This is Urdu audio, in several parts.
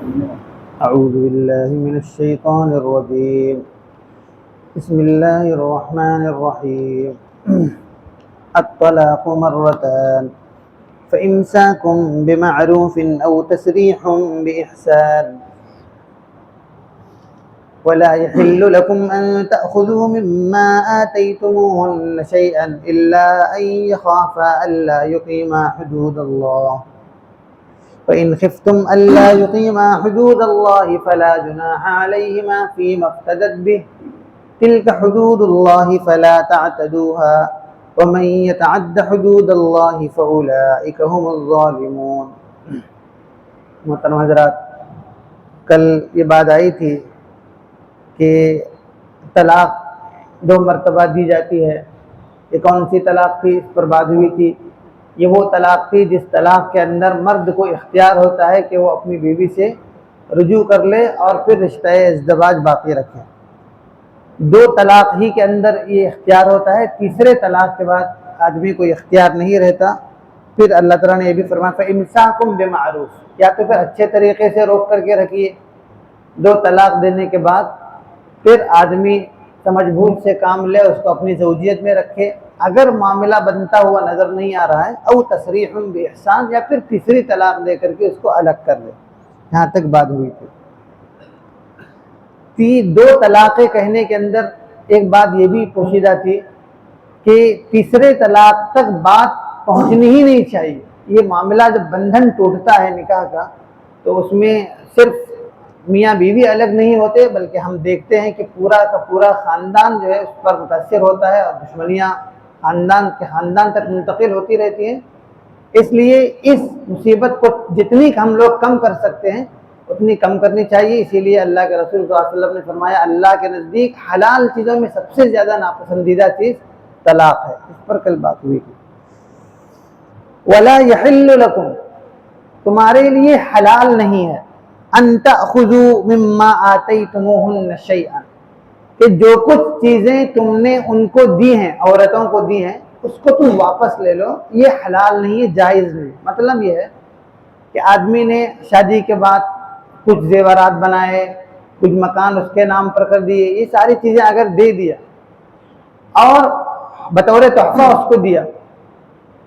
أعوذ بالله من الشيطان الرجيم. بسم الله الرحمن الرحيم. الطلاق مرتان فإمساك بمعروف أو تسريح بإحسان ولا يحل لكم أن تأخذوا مما آتيتموهن شيئا إلا أن يخافا ألا يقيما حدود الله فإن خفتم ألا يقيما حدود الله فلا جناح عليهما فيما افتدت به تلك حدود الله فلا تعتدوها ومن يتعد حدود الله فأولئك هم الظالمون. محترم حضرات، کل یہ بات آئی تھی کہ طلاق 2 مرتبہ دی جاتی ہے. یہ کون سی طلاق تھی؟ اس پر بات ہوئی تھی. یہ وہ طلاق تھی جس طلاق کے اندر مرد کو اختیار ہوتا ہے کہ وہ اپنی بیوی سے رجوع کر لے اور پھر رشتہ ازدواج باقی رکھے. 2 طلاق ہی کے اندر یہ اختیار ہوتا ہے. تیسرے طلاق کے بعد آدمی کو اختیار نہیں رہتا. پھر اللہ تعالیٰ نے یہ بھی فرمایا فَإِمْسَاكُمْ بِمَعْرُوف، یا تو پھر اچھے طریقے سے روک کر کے رکھیے. 2 طلاق دینے کے بعد پھر آدمی سمجھ بوجھ سے کام لے، اس کو اپنی زوجیت میں رکھے. اگر معاملہ بنتا ہوا نظر نہیں آ رہا ہے او تصریح بإحسان، یا پھر تیسری طلاق دے کر کے اس کو الگ کر لے. یہاں تک بات ہوئی تھی. 2 طلاقیں کہنے کے اندر ایک بات یہ بھی پوشیدہ تھی کہ تیسرے طلاق تک بات پہنچنی ہی نہیں چاہیے. یہ معاملہ جب بندھن ٹوٹتا ہے نکاح کا تو اس میں صرف میاں بیوی الگ نہیں ہوتے، بلکہ ہم دیکھتے ہیں کہ پورا کا پورا خاندان جو ہے اس پر متاثر ہوتا ہے اور دشمنیاں خاندان کے خاندان تک منتقل ہوتی رہتی ہیں. اس لیے اس مصیبت کو جتنی ہم لوگ کم کر سکتے ہیں اتنی کم کرنی چاہیے. اسی لیے اللہ کے رسول صلی اللہ علیہ وسلم نے فرمایا اللہ کے نزدیک حلال چیزوں میں سب سے زیادہ ناپسندیدہ چیز طلاق ہے. اس پر کل بات ہوئی تھی. وَلَا يَحِلُّ لَكُمْ، تمہارے لیے حلال نہیں ہے ان تأخذوا مما آتیتموہن شیئا، کہ جو کچھ چیزیں تم نے ان کو دی ہیں، عورتوں کو دی ہیں، اس کو تم واپس لے لو. یہ حلال نہیں ہے، جائز نہیں. مطلب یہ ہے کہ آدمی نے شادی کے بعد کچھ زیورات بنائے، کچھ مکان اس کے نام پر کر دیے، یہ ساری چیزیں اگر دے دیا اور بطور تحفہ اس کو دیا،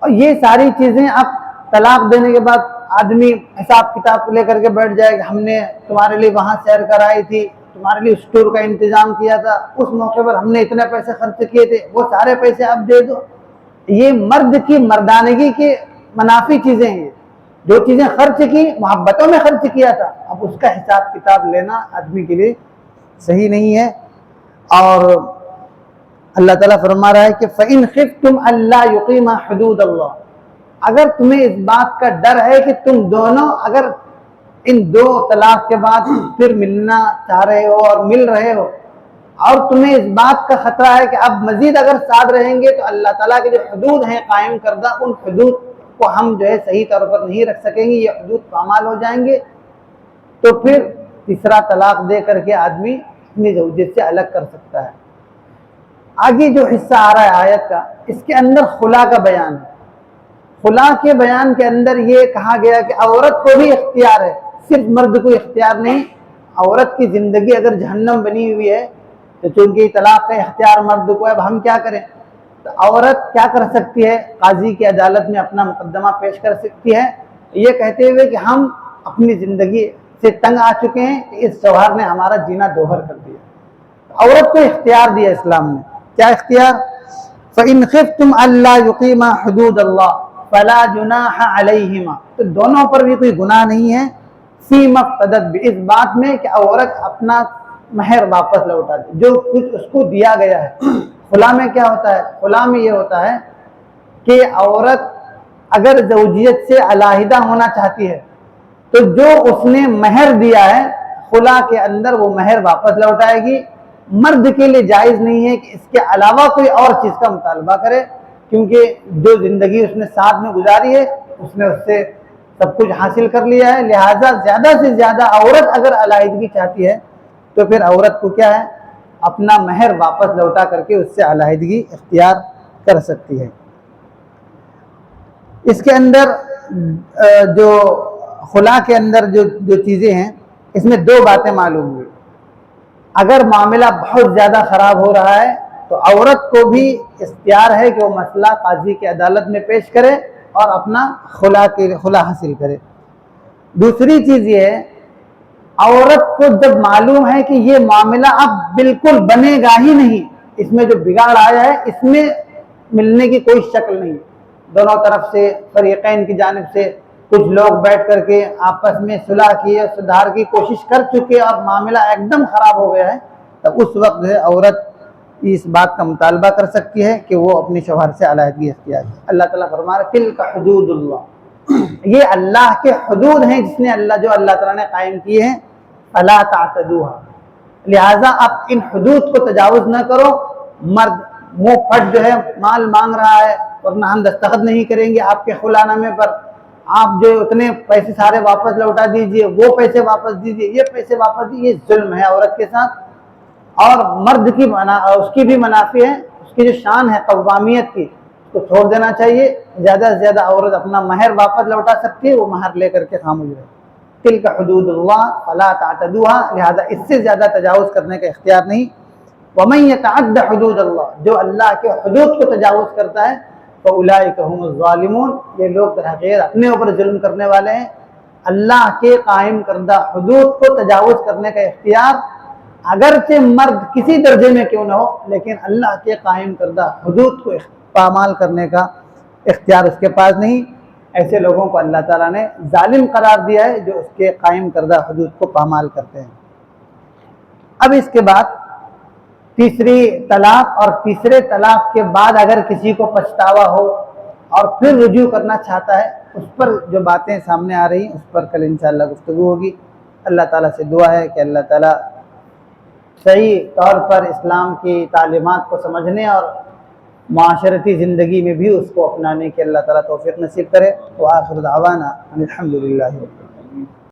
اور یہ ساری چیزیں اب طلاق دینے کے بعد آدمی حساب کتاب لے کر کے بیٹھ جائے کہ ہم نے تمہارے لیے وہاں سیر کرائی تھی، تمہارے لیے اسٹور کا انتظام کیا تھا، اس موقع پر ہم نے اتنے پیسے خرچ کیے تھے، وہ سارے پیسے اب دے دو. یہ مرد کی مردانگی کے منافی چیزیں ہیں. جو چیزیں خرچ کی محبتوں میں خرچ کیا تھا، اب اس کا حساب کتاب لینا آدمی کے لیے صحیح نہیں ہے. اور اللہ تعالیٰ فرما رہا ہے کہ فَإِنْ خِفْتُمْ أَلَّا يُقِيمَا حُدُودَ اللَّهِ، اگر تمہیں اس بات کا ڈر ہے کہ تم دونوں اگر ان 2 طلاق کے بعد پھر ملنا چاہ رہے ہو اور مل رہے ہو، اور تمہیں اس بات کا خطرہ ہے کہ اب مزید اگر ساتھ رہیں گے تو اللہ تعالیٰ کے جو حدود ہیں قائم کردہ، ان حدود کو ہم جو ہے صحیح طور پر نہیں رکھ سکیں گے، یہ حدود پامال ہو جائیں گے، تو پھر تیسرا طلاق دے کر کے آدمی اپنی زوجیت سے الگ کر سکتا ہے. آگے جو حصہ آ رہا ہے آیت کا، اس کے اندر خلا کا بیان ہے. خلا کے بیان کے اندر یہ کہا گیا کہ عورت کو بھی اختیار ہے، صرف مرد کو اختیار نہیں. عورت کی زندگی اگر جہنم بنی ہوئی ہے تو چونکہ طلاق کا اختیار مرد کو ہے، اب ہم کیا کریں؟ تو عورت کیا کر سکتی ہے؟ قاضی کی عدالت میں اپنا مقدمہ پیش کر سکتی ہے یہ کہتے ہوئے کہ ہم اپنی زندگی سے تنگ آ چکے ہیں کہ اس شوہر نے ہمارا جینا دوہر کر دیا. عورت کو اختیار دیا اسلام نے. کیا اختیار؟ فَإِنْ خِفْتُمْ أَلَّا يُقِيمَا حُدُودَ اللَّهِ فَلَا جُنَاحَ عَلَيْهِمَا، تو دونوں پر بھی کوئی گناہ نہیں ہے فِيمَا افتدت بِهِ، اس بات میں کہ عورت اپنا مہر واپس لوٹا دے، جو کچھ اس کو دیا گیا ہے. خلا میں کیا ہوتا ہے؟ خلا میں یہ ہوتا ہے کہ عورت اگر زوجیت سے علیحدہ ہونا چاہتی ہے تو جو اس نے مہر دیا ہے خلا کے اندر وہ مہر واپس لوٹائے گی. مرد کے لیے جائز نہیں ہے کہ اس کے علاوہ کوئی اور چیز کا مطالبہ کرے، کیونکہ جو زندگی اس نے ساتھ میں گزاری ہے اس نے اس سے سب کچھ حاصل کر لیا ہے. لہٰذا زیادہ سے زیادہ عورت اگر علیحدگی چاہتی ہے تو پھر عورت کو کیا ہے؟ اپنا مہر واپس لوٹا کر کے اس سے علیحدگی اختیار کر سکتی ہے. اس کے اندر جو خلا کے اندر جو چیزیں ہیں اس میں دو باتیں معلوم ہوئی. اگر معاملہ بہت زیادہ خراب ہو رہا ہے تو عورت کو بھی اختیار ہے کہ وہ مسئلہ قاضی کی عدالت میں پیش کرے اور اپنا خلا حاصل کرے. دوسری چیز یہ ہے، عورت کو جب معلوم ہے کہ یہ معاملہ اب بالکل بنے گا ہی نہیں، اس میں جو بگاڑ آیا ہے اس میں ملنے کی کوئی شکل نہیں، دونوں طرف سے فریقین کی جانب سے کچھ لوگ بیٹھ کر کے آپس میں صلح کی اور سدھار کی کوشش کر چکے اور معاملہ ایک دم خراب ہو گیا ہے، تو اس وقت جو ہے عورت اس بات کا مطالبہ کر سکتی ہے کہ وہ اپنی شوہر سے علیحدگی اختیار کرے. اللہ تعالیٰ فرما رہا ہے تلک حدود اللہ، یہ اللہ کے حدود ہیں جس نے جو اللہ تعالیٰ نے قائم کیے ہیں، فلا تعتدوها، لہٰذا اب ان حدود کو تجاوز نہ کرو. مرد منہ پھٹ جو ہے مال مانگ رہا ہے ورنہ ہم دستخط نہیں کریں گے آپ کے خلا نامے پر، آپ جو اتنے پیسے سارے واپس لوٹا دیجئے، وہ پیسے واپس دیجئے، یہ پیسے واپس دیجئے، یہ ظلم ہے عورت کے ساتھ. اور مرد کی اس کی بھی منافع ہے، اس کی جو شان ہے قوامیت کی، اس کو چھوڑ دینا چاہیے. زیادہ سے زیادہ عورت اپنا مہر واپس لوٹا سکتی ہے، وہ مہر لے کر کے خاموش رہے. تلک حدود اللہ فلا تعتدوها، لہذا اس سے زیادہ تجاوز کرنے کا اختیار نہیں. ومن يتعد حدود اللہ، جو اللہ کے حدود کو تجاوز کرتا ہے، فاولئک هم الظالمون، یہ لوگ در حقیقت اپنے اوپر ظلم کرنے والے ہیں. اللہ کے قائم کردہ حدود کو تجاوز کرنے کا اختیار اگرچہ مرد کسی درجے میں کیوں نہ ہو، لیکن اللہ کے قائم کردہ حدود کو پامال کرنے کا اختیار اس کے پاس نہیں. ایسے لوگوں کو اللہ تعالیٰ نے ظالم قرار دیا ہے جو اس کے قائم کردہ حدود کو پامال کرتے ہیں. اب اس کے بعد تیسری طلاق، اور تیسرے طلاق کے بعد اگر کسی کو پچھتاوا ہو اور پھر رجوع کرنا چاہتا ہے، اس پر جو باتیں سامنے آ رہی ہیں اس پر کل انشاءاللہ گفتگو ہوگی. اللہ تعالیٰ سے دعا ہے کہ اللہ تعالیٰ صحیح طور پر اسلام کی تعلیمات کو سمجھنے اور معاشرتی زندگی میں بھی اس کو اپنانے کی اللہ تعالیٰ توفیق نصیب کرے. وآخر دعوانا ان الحمد للہ.